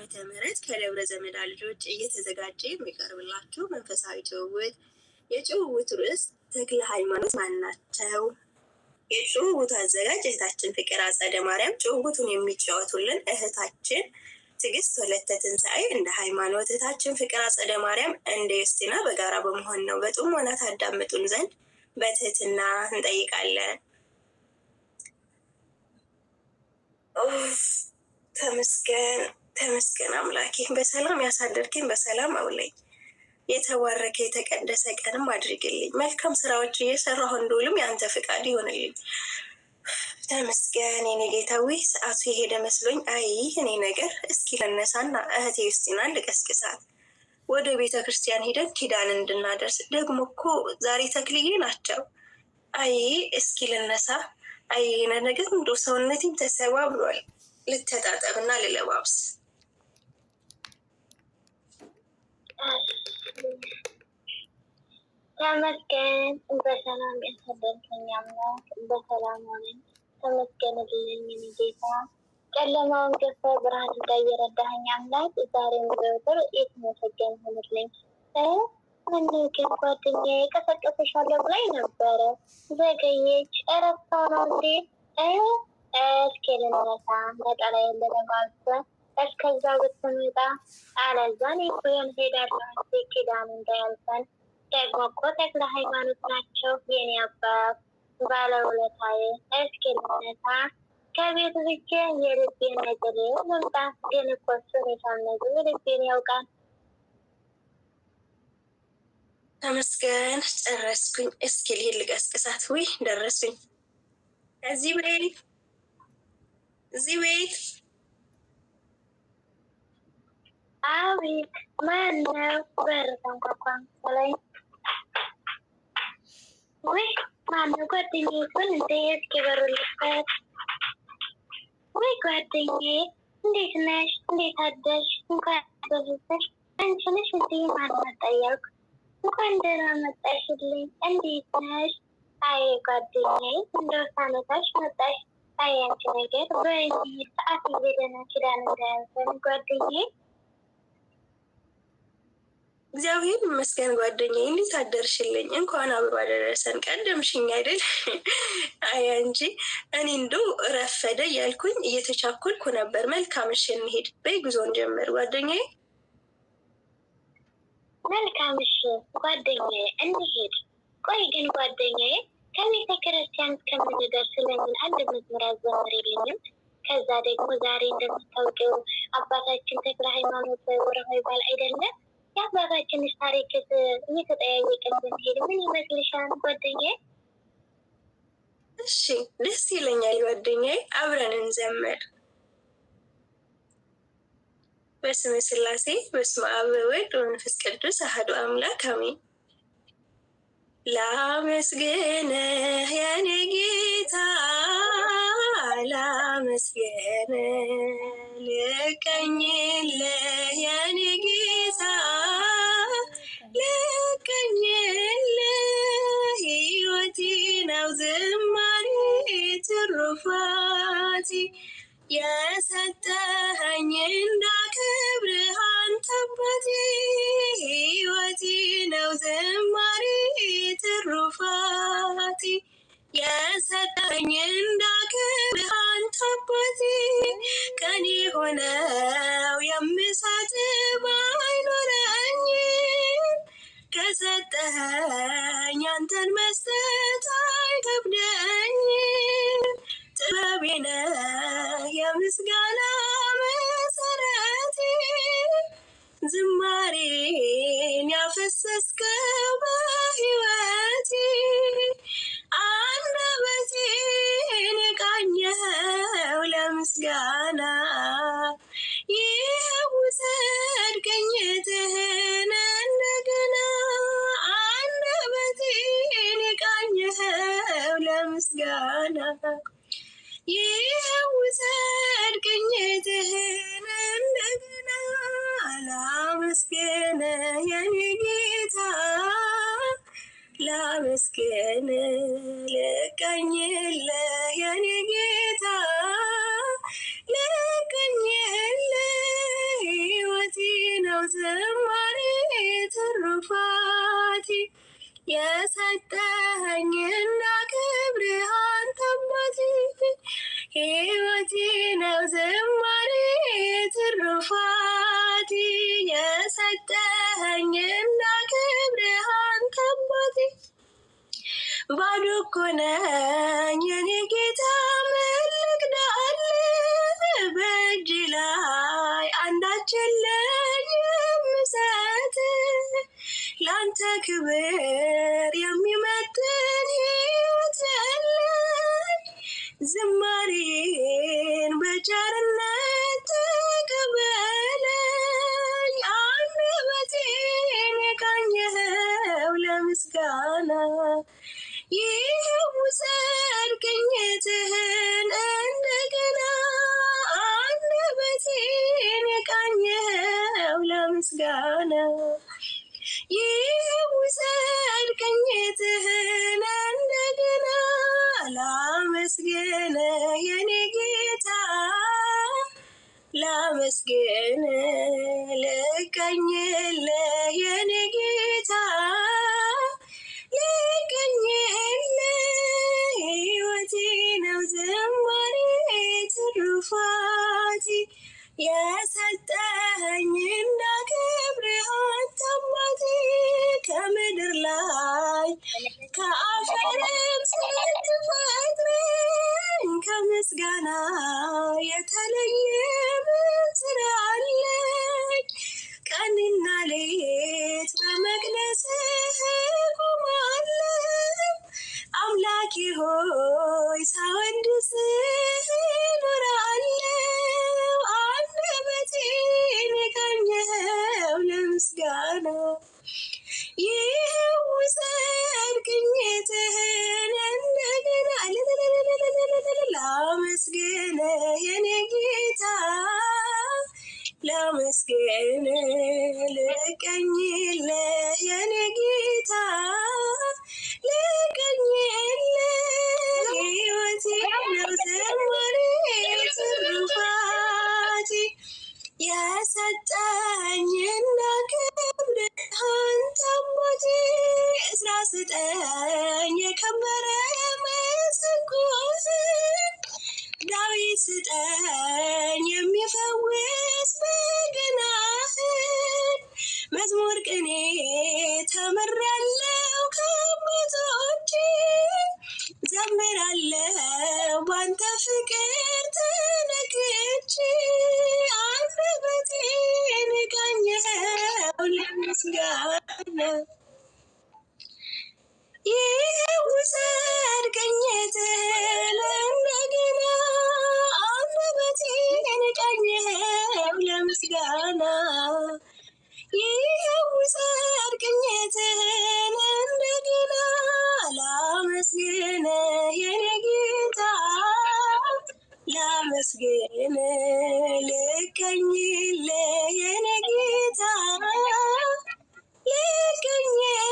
ዓ.ም ከደብረ ዘመዳ ልጆች እየተዘጋጀ የሚቀርብላችሁ መንፈሳዊ ጭውውት። የጭውውቱ ርዕስ ተክለ ሃይማኖት ማን ናቸው? የጭውውቱ አዘጋጅ እህታችን ፍቅር አጸደ ማርያም፣ ጭውውቱን የሚጫወቱልን እህታችን ትዕግስት ወለተ ትንሣኤ እንደ ሃይማኖት፣ እህታችን ፍቅር አጸደ ማርያም እንደ ዩስቲና በጋራ በመሆን ነው። በጥሞና ታዳምጡን ዘንድ በትህትና እንጠይቃለን። ተመስገን ተመስገን አምላኬ፣ በሰላም ያሳደርከኝ በሰላም አውለኝ። የተባረከ የተቀደሰ ቀንም አድርግልኝ። መልካም ስራዎች እየሰራሁ እንደውልም የአንተ ፍቃድ ይሆንልኝ። ተመስገን የኔ ጌታዊ። ሰዓቱ የሄደ መስሎኝ አይ እኔ ነገር እስኪ ለነሳና እህቴ ዩስቲናን ልቀስቅሳት። ወደ ቤተ ክርስቲያን ሄደን ኪዳን እንድናደርስ ደግሞ እኮ ዛሬ ተክልዬ ናቸው። አይ እስኪ ልነሳ። አይ ነገር እንዶ ሰውነቴም ተሰባብሯል። ልተጣጠብና ልለባብስ። ተመስገን በሰላም ያሳደርከኝ አምላክ፣ በሰላም ሆነን ተመስገንልኝ የኔ ጌታ። ጨለማውን ገፈ ብርሃን እንዳየረዳኸኝ አምላክ ዛሬም ዘወትር የተመሰገን ሆንልኝ። ምን ግን ጓደኛዬ ቀሰቀሰሻለሁ ብላኝ ነበረ፣ ዘገየች። እረፍታው ነው እንዴ? እስኪ ልነሳ፣ ነጠላ የለለባብሰ እስከዛ ብትመጣ፣ አለዛን ይኩን ሄዳለሁ ኪዳን እንዳያልፈን። ደግሞ እኮ ተክለ ሃይማኖት ናቸው የኔ አባት ባለውለታዬ። እስኪ ልነሳ፣ ከቤት ብቻ የልቤን ነገር ልምጣ። ግን እኮ እሱን የሳልነግር ልቤን ያውቃል። ተመስገን ጨረስኩኝ። እስኪ ልሄድ ልቀስቅሳት። ውይ ደረሱኝ። እዚህ ቤት እዚህ ቤት። አቤት ማነው? በር ተንኳኳ መሰለኝ። ወይ ማነው? ጓደኛዬ ይሁን እንዴ? እስኪ በሩ ልክፈት። ወይ ጓደኛዬ እንዴት ነሽ? እንዴት አደርሽ? እንኳን ደረሰሽ። አንቺ ነሽ እንዴ? ማን መጣ እያልኩ እንኳን ደህና መጣሽልኝ። እንዴት ነሽ? አይ ጓደኛዬ እንደው ሳነታሽ መጣሽ። አይ አንቺ ነገር በሚሄድ ሰዓት እየሄደና ኪዳን እንዳያንሰን ጓደኛዬ። እግዚአብሔር ይመስገን ጓደኛዬ፣ እንዴት አደርሽልኝ? እንኳን አብሮ አደረሰን። ቀደምሽኝ አይደል? አይ እንጂ እኔ እንደው ረፈደ እያልኩኝ እየተቻኩልኩ ነበር። መልካም እሺ እንሂድ። በይ ጉዞን ጀምር ጓደኛዬ። መልካም እሺ ጓደኛዬ እንሂድ። ቆይ ግን ጓደኛዬ ከቤተ ክርስቲያን እስከምንደርስ ለምን አንድ መዝሙር አዘምሪልኝም? ከዛ ደግሞ ዛሬ እንደምታውቂው አባታችን ተክለ ሃይማኖት ወርሃዊ በዓል አይደለም? የአባታችንስ ታሪክ እየተጠያየቅን ብንሄድ ምን ይመስልሻል ጓደኛዬ? እሺ ደስ ይለኛል ጓደኛዬ፣ አብረን እንዘምር። በስመ ሥላሴ በስመ አብ ወወልድ ወመንፈስ ቅዱስ አሐዱ አምላክ አሜን። ላመስግንህ የኔ ጌታ ላመስግንህ፣ ልቀኝልህ የኔ ጌታ ልቀኝልህ። ሕይወቴ ነው ዝማሬ ትሩፋቴ፣ የሰጠኸኝ እንዳከብርህ አንተ አባቴ። ሕይወቴ ነው ዝማሬ ትሩፋቴ፣ የሰጠኸኝ እንዳከብርህ አንተ አባቴ። ቀኔ ሆነው የምሰጥህ ባይኖረኝም፣ ከሰጠኸኝ አንተን መስጠት አይከብደኝም። ጥበቤ ነህ የምስጋና መሰረቴ፣ ዝማሬን ያፈሰስከው በሕይወቴ። አንደበቴን የቃኘኸው ለምስጋና፣ ይኸው ውሰድ ቅኝትህን እንደገና። አንደበቴን የቃኘኸው ለምስጋና፣ ይኸው ውሰድ ቅኝትህን እንደገና። ላመስግንህ የኔ ጌታ ላመስግንህ፣ ልቀኝልህ የኔ ጌታ ልቀኝልህ። ዝማሬ ትሩፋቴ የሰጠኸኝና ክብርህ አንተ አባቴ ሕይወቴ ነው ዝማሬ ትሩፋቴ የሰጠኸኝና ክብርህ አንተ አባቴ ባዶ እኮ ነኝ የኔ ጌታ ምን ልክዳለህ በእጅ ላይ አንዳች የለኝም ምሰጥህ ለአንተ ክብር የሚመጥን ሕይወት የለኝ ዝማሬን በቸርነት ተቀበለኝ አንደበቴን የቃኘኸው ለምስጋና ይኸው ውሰድ ቅኝትህን እንደገና አንደበቴን የቃኘኸው ለምስጋና ይኸው ውሰድ ቅኝትህን እንደገና ላመስግንህ የኔ ጌታ ላመስግንህ ልቀኝልህ የኔ ጌታ ሕይወቴ ነው ዝማሬ ትሩፋቴ የሰጠኸኝና ክብርህ አንተ አባቴ ከምድር ላይ ከአፈርም ስትፈጥረኝ ከምስጋና የተለየ ምን ስራ አለኝ ቀንና ሌት በመቅደስህ እቆማለሁ አምላኬ ሆይ ሳወድስህ እኖራለሁ አንደበቴን የቃኘኸው ለምስጋና ይኸው ውሰድ ቅኝትህን እንደገና ላመስግንህ የኔ ጌታ ላመስግንህ ልቀኝልህ የኔ ጌታ ልቀኝልህ ሕይወቴ ነው ዝማሬ ትሩፋቴ የሰጠኸኝና ክብርህ አንተ አባቴ ዕዝራ ስጠኝ የከበረ መሰንቆህን ዳዊት ስጠኝ የሚፈውስ በገናህን መዝሙር ቅኔ ተምሬያለሁ ከአባቶቼ ዘምራለሁ ባንተ ፍቅር ተነክቼ አንደበቴን የቃኘኸው ለምስጋና ይኸው ውሰድ ቅኝትህን እንደገና አንደበቴን የቃኘኸው ለምስጋና ይኸው ውሰድ ቅኝትህን እንደገና ላመስግንህ የኔ ጌታ ላመስግንህ ልቀኝልህ የኔ ጌታ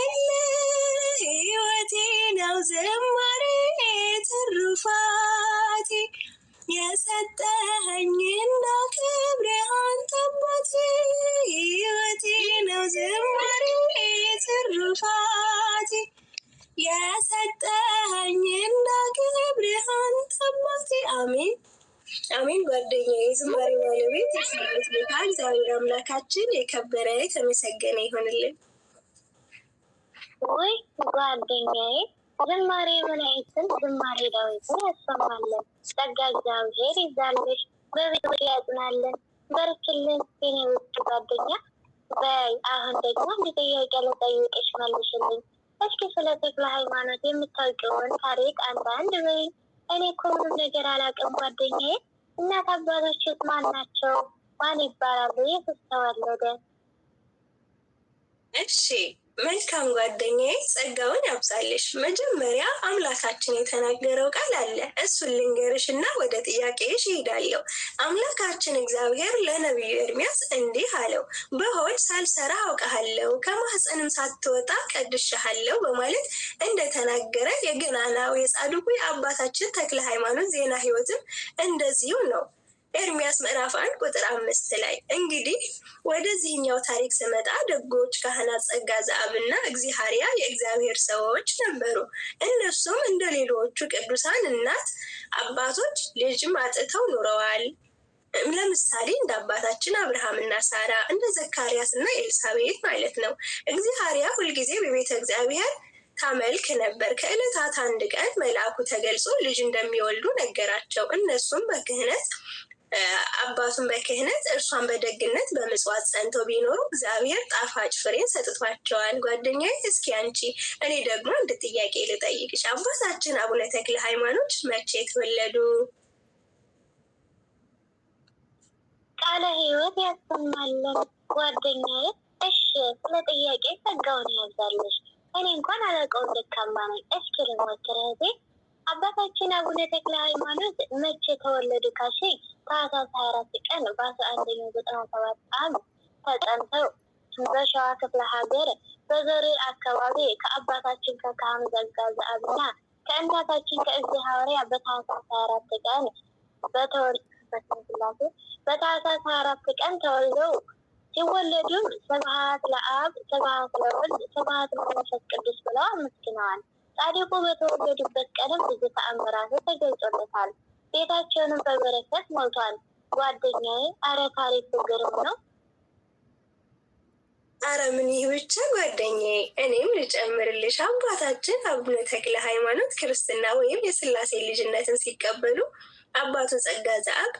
ልቀኝልህ ሕይወቴ ነው ዝማሬ ትሩፋቴ የሰጠኸኝና ክብርህ አንተ አባቴ ሕይወቴ ነው ዝማሬ ትሩፋቴ የሰጠኸኝና ክብርህ አንተ አባቴ አሜን አሜን። ጓደኛዬ የዝማሬ ባለቤት የሰራዊት ጌታ እግዚአብሔር አምላካችን የከበረ የተመሰገነ ይሆንልን። ወይ ጓደኛዬ ዝማሬ መላእክትን ዝማሬ ዳዊትን ያሰማለን። ጸጋ እግዚአብሔር ይዛልሽ በቤቱ ያጽናለን። በርችልን የኔ ውድ ጓደኛ። በይ አሁን ደግሞ አንድ ጥያቄ ልጠይቅሽ መልሽልኝ። እስኪ ስለ ተክለ ሃይማኖት የምታውቂውን ታሪክ አንዳንድ በይ። እኔ እኮ ምንም ነገር አላውቅም ጓደኛዬ። እናት አባቶችስ ማን ናቸው? ማን ይባላሉ? የትስ ተወለደ? እሺ መልካም ጓደኛዬ ጸጋውን ያብዛልሽ። መጀመሪያ አምላካችን የተናገረው ቃል አለ። እሱን ልንገርሽ እና ወደ ጥያቄሽ እሄዳለሁ። አምላካችን እግዚአብሔር ለነቢዩ ኤርምያስ እንዲህ አለው፣ በሆድ ሳልሰራ አውቅሃለሁ፣ ከማህፀንም ሳትወጣ ቀድሼሃለሁ በማለት እንደተናገረ የገናናው የጻድቁ የአባታችን ተክለ ሃይማኖት ዜና ሕይወትም እንደዚሁ ነው። ኤርሚያስ ምዕራፍ 1 ቁጥር 5 ላይ። እንግዲህ ወደዚህኛው ታሪክ ስመጣ ደጎች ካህናት ጸጋ ዘአብና እግዚአብሔር የእግዚአብሔር ሰዎች ነበሩ። እነሱም እንደ ሌሎቹ ቅዱሳን እናት አባቶች ልጅም አጥተው ኑረዋል። ለምሳሌ እንደ አባታችን አብርሃም እና ሳራ፣ እንደ ዘካርያስ እና ኤልሳቤጥ ማለት ነው። እግዚአብሔር ሁልጊዜ በቤተ እግዚአብሔር ታመልክ ነበር። ከዕለታት አንድ ቀን መልአኩ ተገልጾ ልጅ እንደሚወልዱ ነገራቸው። እነሱም በክህነት አባቱን በክህነት እርሷን በደግነት በምጽዋት ጸንተው ቢኖሩ እግዚአብሔር ጣፋጭ ፍሬን ሰጥቷቸዋል። ጓደኛዬ፣ እስኪ አንቺ እኔ ደግሞ አንድ ጥያቄ ልጠይቅሽ። አባታችን አቡነ ተክለ ሃይማኖት መቼ ተወለዱ? ቃለ ሕይወት ያሰማልን ጓደኛዬ። እሺ፣ ስለ ጥያቄ ጸጋውን ያብዛልሽ። እኔ እንኳን አላውቀውም፣ ደካማ ነኝ። እስኪ ልሞክር እህቴ። አባታችን አቡነ ተክለ ሃይማኖት መቼ ተወለዱ ካልሽኝ ታኅሳስ 24 ቀን በ1197 ዓ.ም ተጸንተው በሸዋ ክፍለ ሀገር በዘሬ አካባቢ ከአባታችን ከካህኑ ጸጋ ዘአብና ከእናታችን ከእግዚአብሔር በታኅሳስ 24 ቀን በታኅሳስ 24 ቀን ተወልደው ሲወለዱም ስብሐት ለአብ፣ ስብሐት ለወልድ፣ ስብሐት ለመንፈስ ቅዱስ ብለው አመስግነዋል። ጻድቁ በተወለዱበት ቀንም ብዙ ተአምራት ተገልጾለታል። ቤታቸውንም በበረከት ሞልቷል። ጓደኛዬ፣ አረ ታሪኩ ግሩም ነው። አረ ምን ይህ ብቻ ጓደኛዬ፣ እኔም ልጨምርልሽ። አባታችን አቡነ ተክለ ሃይማኖት ክርስትና ወይም የሥላሴ ልጅነትን ሲቀበሉ አባቱ ጸጋ ዘአብ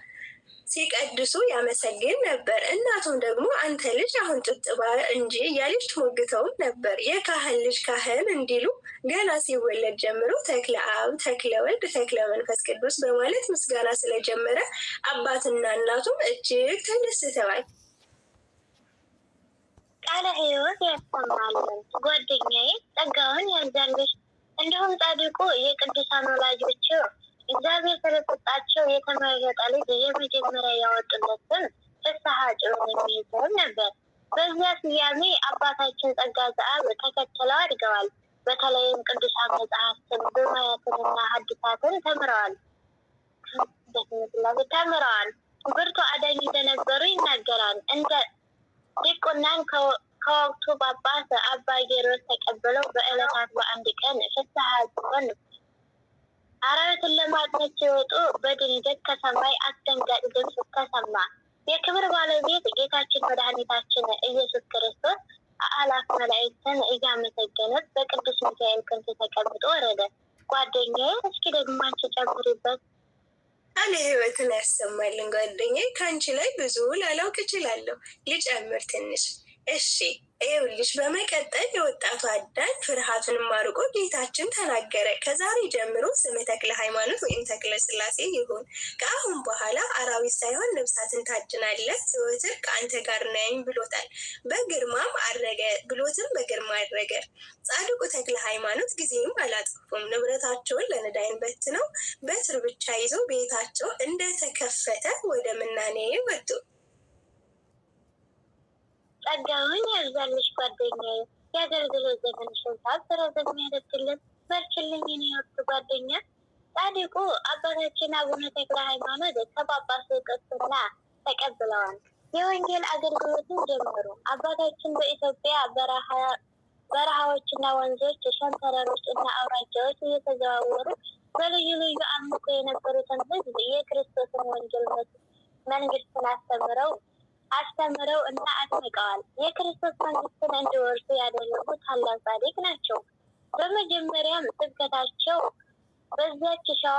ሲቀድሱ ያመሰግን ነበር። እናቱም ደግሞ አንተ ልጅ አሁን ጥጥባ እንጂ እያለች ትሞግተውም ነበር። የካህን ልጅ ካህን እንዲሉ ገና ሲወለድ ጀምሮ ተክለ አብ፣ ተክለ ወልድ፣ ተክለ መንፈስ ቅዱስ በማለት ምስጋና ስለጀመረ አባትና እናቱም እጅግ ተደስተዋል። ቃለ ሕይወት ያሰማልን ጓደኛዬ፣ ጸጋውን ያብዛልሽ። እንዲሁም ጻድቁ የቅዱሳን ወላጆች እግዚአብሔር ስለሰጣቸው የተመረጠ ልጅ የመጀመሪያ ያወጡለትን ፍስሐ ጽዮን የሚይዘው ነበር። በዚያ ስያሜ አባታችን ጸጋ ዘአብ ተከትለው አድገዋል። በተለይም ቅዱሳን መጽሐፍትን ብሉያትንና ሐዲሳትን ተምረዋል። ብርቱ አዳኝ እንደነበሩ ይናገራል። እንደ ዲቁናን ከወቅቱ ጳጳስ አባ ጌሮስ ተቀብለው በዕለታት በአንድ ቀን ፍስሐ ጽዮን አራዊትን ለማድነቅ ሲወጡ በድንገት ከሰማይ አስደንጋጭ ድምፅ ተሰማ። የክብር ባለቤት ጌታችን መድኃኒታችን ኢየሱስ ክርስቶስ አእላፍ መላእክትን እያመሰገኑት በቅዱስ ሚካኤል ክንፍ ተቀምጦ ወረደ። ጓደኛዬ፣ እስኪ ደግሞ አንቺ ጨምሪበት። ቃለ ሕይወትን ያሰማልን ጓደኛዬ። ከአንቺ ላይ ብዙ ላላውቅ እችላለሁ፣ ልጨምር ትንሽ። እሺ ይኸውልሽ፣ በመቀጠል የወጣቱ አዳኝ ፍርሃቱን አርቆ ጌታችን ተናገረ። ከዛሬ ጀምሮ ስም ተክለ ሃይማኖት ወይም ተክለ ሥላሴ ይሁን። ከአሁን በኋላ አራዊት ሳይሆን ነፍሳትን ታድናለህ፣ ዘወትር ከአንተ ጋር ነኝ ብሎታል። በግርማም አረገ ብሎትም በግርማ አረገ። ጻድቁ ተክለ ሃይማኖት ጊዜም አላጠፉም። ንብረታቸውን ለነዳያን በትነው በትር ብቻ ይዘው ቤታቸው እንደተከፈተ ወደ ምናኔ ወጡ። ጸጋውን ያብዛልሽ ጓደኛዬ። የአገልግሎት ዘመንሽን ረዘም ያደርግልን። በርችልኝ የኔ ወቅት ጓደኛ። ጻድቁ አባታችን አቡነ ተክለ ሃይማኖት ከጳጳሱ ቅስና ተቀብለዋል። የወንጌል አገልግሎትን ጀመሩ። አባታችን በኢትዮጵያ በረሃዎችና ወንዞች፣ ሸንተረሮች እና አውራጃዎች እየተዘዋወሩ በልዩ ልዩ አምልኮ የነበሩትን ሕዝብ የክርስቶስን ወንጌል መንግስትን አስተምረው እና አጥምቀዋል። የክርስቶስ መንግስትን እንዲወርሱ ያደረጉ ታላቅ ጻድቅ ናቸው። በመጀመሪያም ስብከታቸው በዚያች ሸዋ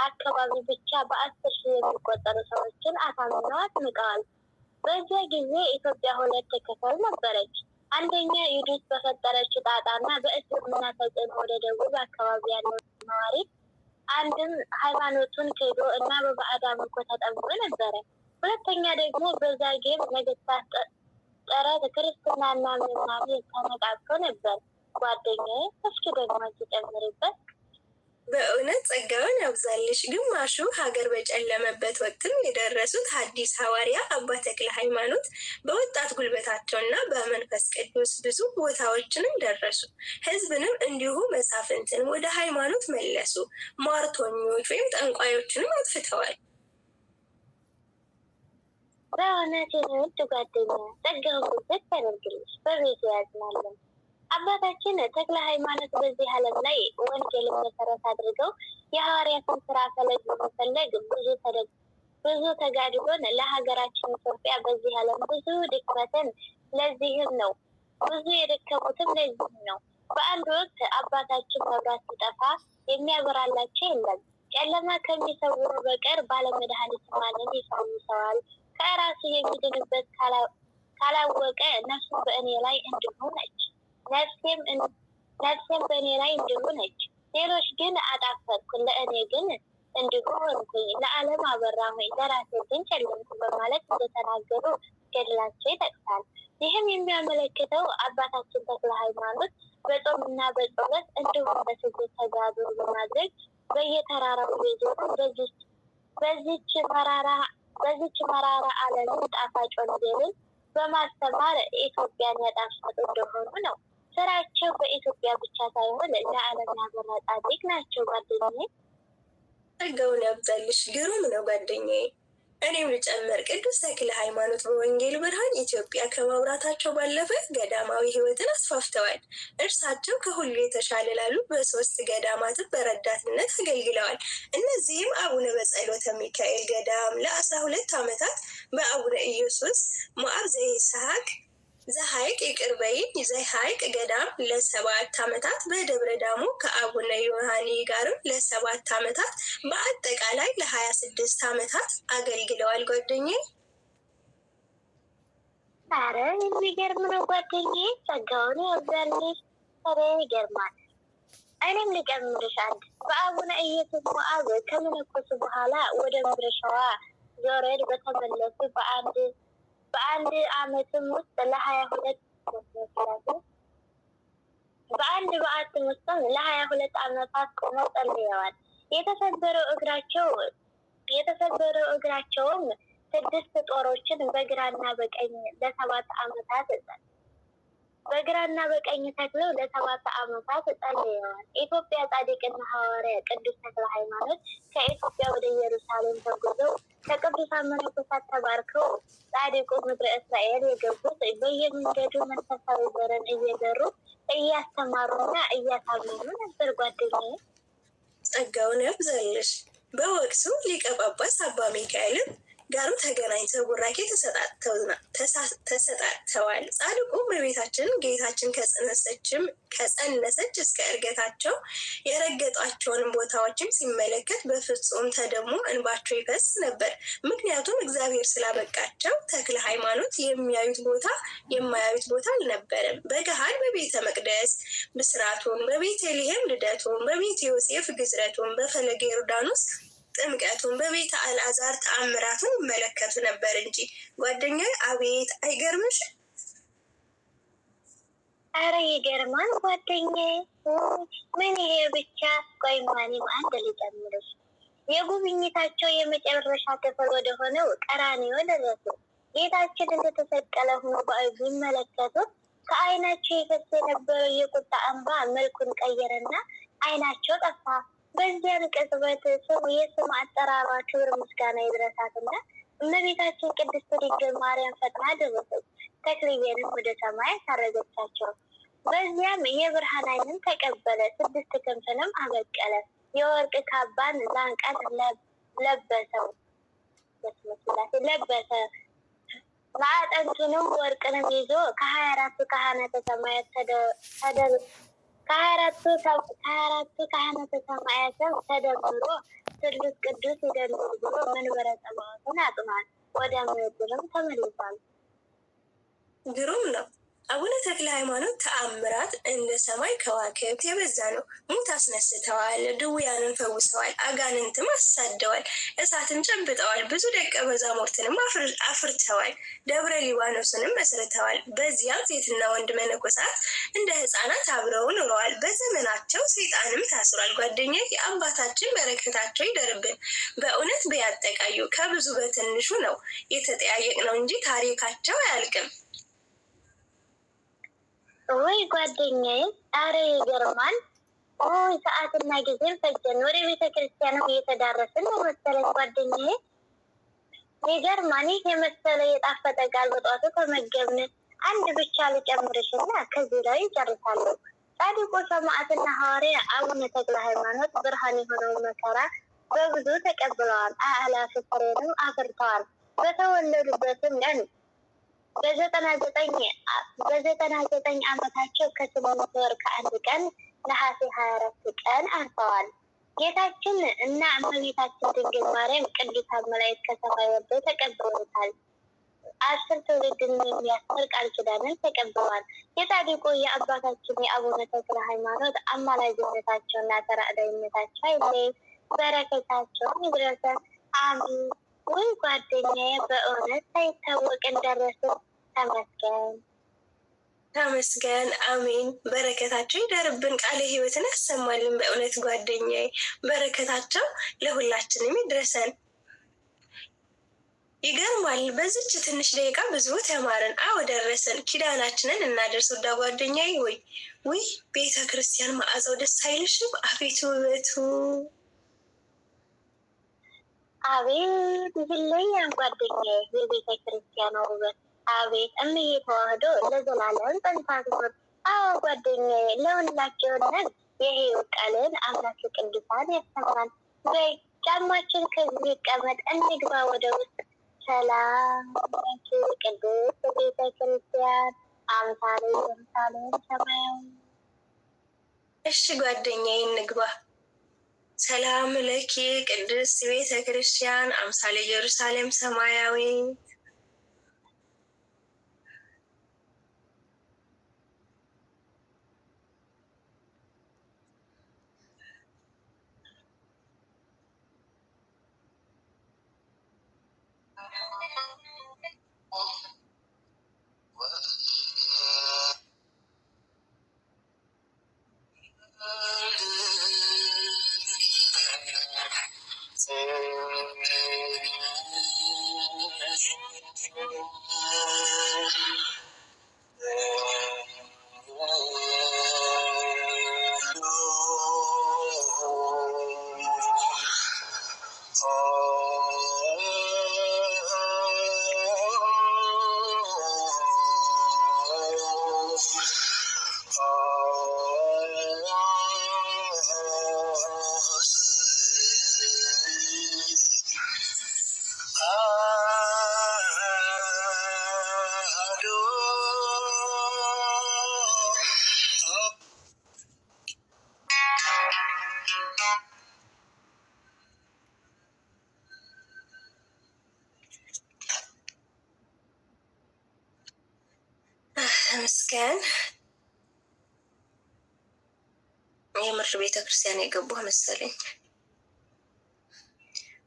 አካባቢ ብቻ በ10 ሺህ የሚቆጠሩ ሰዎችን አሳምነው አጥምቀዋል። በዚያ ጊዜ ኢትዮጵያ 2 ክፍል ነበረች። አንደኛ ይሁዲት በፈጠረችው ጣጣና በእስልምና ተጽዕኖ ወደ ደቡብ አካባቢ ያለው ነዋሪ አንድም ሃይማኖቱን ክዶ እና በባዕድ አምልኮ ተጠምዶ ነበረ። ሁለተኛ ደግሞ በዛጌም ነገስታት ጥረት ክርስትናና ምናምን ተነቃቅቶ ነበር። ጓደኛዬ፣ እስኪ ደግሞ ጨምሪበት። በእውነት ጸጋውን ያብዛልሽ። ግማሹ ሀገር በጨለመበት ወቅትም የደረሱት ሐዲስ ሐዋርያ አባ ተክለ ሃይማኖት በወጣት ጉልበታቸውና በመንፈስ ቅዱስ ብዙ ቦታዎችንም ደረሱ። ሕዝብንም እንዲሁ መሳፍንትን ወደ ሃይማኖት መለሱ። ሟርተኞች ወይም ጠንቋዮችንም አጥፍተዋል። በእውነት ውድ ጓደኛ ጸጋውን ብዝት ያደርግልሽ። በቤቱ ያዝናለን። አባታችን ተክለ ሃይማኖት በዚህ ዓለም ላይ ወንጌልን መሰረት አድርገው የሐዋርያትን ስራ ፈለግ በመፈለግ ብዙ ተጋድሎን ለሀገራችን ኢትዮጵያ በዚህ ዓለም ብዙ ድክመትን ለዚህም ነው ብዙ የደከሙትም ለዚህም ነው። በአንድ ወቅት አባታችን መብራት ሲጠፋ የሚያበራላቸው የለም። ጨለማ ከሚሰውሩ በቀር ባለመድኃኒት ማንን ይፈውሰዋል? ከራሱ የሚድንበት ካላወቀ ነፍሱ በእኔ ላይ እንዲሁ ነች፣ ነፍሴም በእኔ ላይ እንዲሁ ነች። ሌሎች ግን አጣፈጥኩ፣ ለእኔ ግን እንዲሁ ሆንኩኝ። ለዓለም አበራሁኝ፣ ለራሴ ግን ጨለምኩ በማለት እንደተናገሩ ገድላቸው ይጠቅሳል። ይህም የሚያመለክተው አባታችን ተክለ ሃይማኖት በጾምና በጸሎት እንዲሁም በስግደት ተጋድሎ በማድረግ በየተራራው እየዞሩ በዚች መራራ ዓለምን ጣፋጭ ወንጌልን በማስተማር ኢትዮጵያን ያጣፈጡ እንደሆኑ ነው። ስራቸው በኢትዮጵያ ብቻ ሳይሆን ለዓለም ያበራ ጻድቅ ናቸው። ጓደኛዬ ጸጋውን ያብዛልሽ። ግሩም ነው ጓደኛዬ። እኔም ልጨምር፣ ቅዱስ ተክለ ሃይማኖት በወንጌል ብርሃን ኢትዮጵያ ከማውራታቸው ባለፈ ገዳማዊ ሕይወትን አስፋፍተዋል። እርሳቸው ከሁሉ የተሻለ ላሉ በ3 ገዳማትን በረዳትነት አገልግለዋል። እነዚህም አቡነ በጸሎተ ሚካኤል ገዳም ለ12 ዓመታት፣ በአቡነ ኢየሱስ ሞዓብ ዘኢስሐቅ ዘሐይቅ ይቅርበይን ዘሐይቅ ገዳም ለ7 ዓመታት፣ በደብረ ዳሞ ከአቡነ ዮሐኒ ጋርም ለ7 ዓመታት፣ በአጠቃላይ ለ26 ዓመታት አገልግለዋል። ጓደኛዬ ኧረ የሚገርም ነው ጓደኛዬ፣ ጸጋውን ያብዛልሽ። ኧረ ይገርማል። እኔም ልጨምርሽ አንድ። በአቡነ ኢየሱስ ሞዓብ ከመነኮሱ በኋላ ወደ ምድረ ሸዋ ዞረድ በተመለሱ በአንድ ዓመትም ውስጥ በአንድ በዓትም ውስጥም ለ22 ዓመታት ቆመው ጸልየዋል። የተሰበረው እግራቸውም 6 ጦሮችን በግራና በቀኝ ተክለው ለ7 ዓመታት ጸልየዋል። ኢትዮጵያ ጻድቅና ሐዋርያ ቅዱስ ተክለ ሃይማኖት ከኢትዮጵያ ወደ ኢየሩሳሌም ተጉዘው ከቅዱሳን መነኮሳት ተባርከው ጻድቁ ምድረ እስራኤል የገቡት በየመንገዱ መንፈሳዊ ዘርን እየዘሩ እያስተማሩና እያሳመኑ ነበር። ጓደኛዬ ጸጋውን ያብዛልሽ። በወቅቱ ሊቀ ጳጳስ አባ ሚካኤልም ጋርም ተገናኝተው ቡራኬ ተሰጣጥተዋል። ጻድቁ በቤታችን ጌታችን ከጸነሰች እስከ እርገታቸው የረገጧቸውን ቦታዎችም ሲመለከት በፍጹም ተደሞ እንባቸው ይፈስ ነበር። ምክንያቱም እግዚአብሔር ስላበቃቸው ተክለ ሃይማኖት የማያዩት ቦታ አልነበረም። በገሃድ በቤተ መቅደስ ብስራቱን፣ በቤተልሔም ልደቱን፣ በቤተ ዮሴፍ ግዝረቱን፣ በፈለገ ዮርዳኖስ ጥምቀቱን፣ በቤተ አልዓዛር ተአምራቱን ይመለከቱ ነበር እንጂ። ጓደኛዬ አቤት አይገርምሽ? አረ ይገርማል ጓደኛዬ። ምን ይሄ ብቻ። ቆይ ማንም አንድ ልጨምርሽ። የጉብኝታቸው የመጨረሻ ክፍል ወደ ሆነው ቀራንዮ ደረሱ። ጌታችን እንደተሰቀለ ሆኖ በእጁ ይመለከቱት ከዓይናቸው የፈሰ የነበረው የቁጣ እንባ መልኩን ቀየረና ዓይናቸው ጠፋ። በዚያን ቅጽበት የስም አጠራሯ ክብር ምስጋና ይድረሳትና እመቤታችን ቅድስት ድንግል ማርያም ፈጥና ደረሰች። ተክልዬንም ወደ ሰማይ አሳረገቻቸው። በዚያም የብርሃን ዓይንን ተቀበለ። 6 ክንፍንም አበቀለ። የወርቅ ካባን ዛንቀን ለበሰ። ማዕጠንቱንም ወርቅንም ይዞ ከ24 ካህናተ ሰማያት ከ24 ካህናተ ሰማያትም ተደምሮ ስሉስ ቅዱስ ይደልል ብሎ መንበረ ጸባዖትን አጥኗል። ወደ ምድርም ተመልሷል። ግሩም ነው። አቡነ ተክለ ሃይማኖት ተአምራት እንደ ሰማይ ከዋክብት የበዛ ነው። ሙት አስነስተዋል፣ ድውያንን ፈውሰዋል፣ አጋንንትም አሳደዋል፣ እሳትን ጨብጠዋል፣ ብዙ ደቀ መዛሙርትንም አፍርተዋል፣ ደብረ ሊባኖስንም መስርተዋል። በዚያም ሴትና ወንድ መነኮሳት እንደ ሕፃናት አብረው ኑረዋል። በዘመናቸው ሰይጣንም ታስሯል። ጓደኛዬ የአባታችን በረከታቸው ይደርብን። በእውነት ቢያጠቃዩ ከብዙ በትንሹ ነው የተጠያየቅ ነው እንጂ ታሪካቸው አያልቅም። ወይ ጓደኛዬ፣ አረ ይገርማል። ሰዓትና ጊዜም ፈጀን። ወደ ቤተ ክርስቲያንም እየተዳረስን ነው መሰለኝ ጓደኛዬ። ይገርማል። ይህ የመሰለ የጣፈጠ ቃል በጧቱ ተመገብን። አንድ ብቻ ልጨምርሽና ከዚህ ላይ ይጨርሳለሁ። ጻድቁ ሰማዕትና ሐዋርያ አቡነ ተክለ ሃይማኖት ብርሃን የሆነውን መከራ በብዙ ተቀብለዋል። አእላፍ ፍሬንም አፍርተዋል። በተወለዱበትም ቀን በ99 ዓመታቸው ከ8 ወር ከ1 ቀን ነሐሴ 24 ቀን አርፈዋል። ጌታችን እና እመቤታችን ድንግል ማርያም ቅዱሳን መላእክት ከሰማይ ወርደው ተቀብለውታል። 10 ትውልድን የሚያስር ቃል ኪዳንን ተቀብለዋል። የጻድቁ የአባታችን የአቡነ ተክለ ሃይማኖት አማላጅነታቸውና ተራዳኢነታቸው አይለየን፣ በረከታቸውን ይድረሰን። አሜን። ወይ ጓደኛዬ፣ በእውነት ሳይታወቅ እንደረስን ተመስገን ተመስገን። አሜን። በረከታቸው ይደርብን፣ ቃለ ሕይወትን ያሰማልን። በእውነት ጓደኛዬ በረከታቸው ለሁላችንም ይድረሰን። ይገርማል። በዚች ትንሽ ደቂቃ ብዙ ተማርን። አዎ ደረሰን። ኪዳናችንን እናደርስ። ወዳ ጓደኛዬ ወይ ቤተ ክርስቲያን መዓዛው ደስ አይልሽም? አቤት ውበቱ! አቤት ይለያል ጓደኛዬ፣ የቤተ ክርስቲያኗ ውበት! አቤት እምዬ ተዋህዶ ለዘላለም ጸንታ ትኖር። አዎ ጓደኛዬ፣ ለሁላችንም የሕይወት ቃልን አምላክ ቅዱሳን ያስተምራል። በይ ጫማችን ከዚህ ይቀመጥ፣ እንግባ ወደ ውስጥ። ሰላም ቅድስት ቤተ ክርስቲያን አምሳለ ኢየሩሳሌም ሰማያዊ። እሺ ጓደኛዬ እንግባ። ሰላም ለኪ ቅድስት ቤተ ክርስቲያን አምሳለ ኢየሩሳሌም ሰማያዊ። ተመስገን። የምር ቤተክርስቲያን የገባሁ መሰለኝ።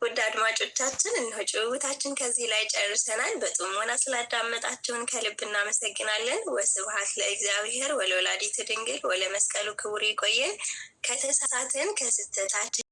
ውድ አድማጮቻችን እነሆ ጭውውታችን ከዚህ ላይ ጨርሰናል። በጥሞና ስላዳመጣችሁን ከልብ እናመሰግናለን። ወስብሐት ለእግዚአብሔር ወለወላዲቱ ድንግል ወለመስቀሉ ክቡር። ይቆየን። ከተሳሳትን ከስህተታችን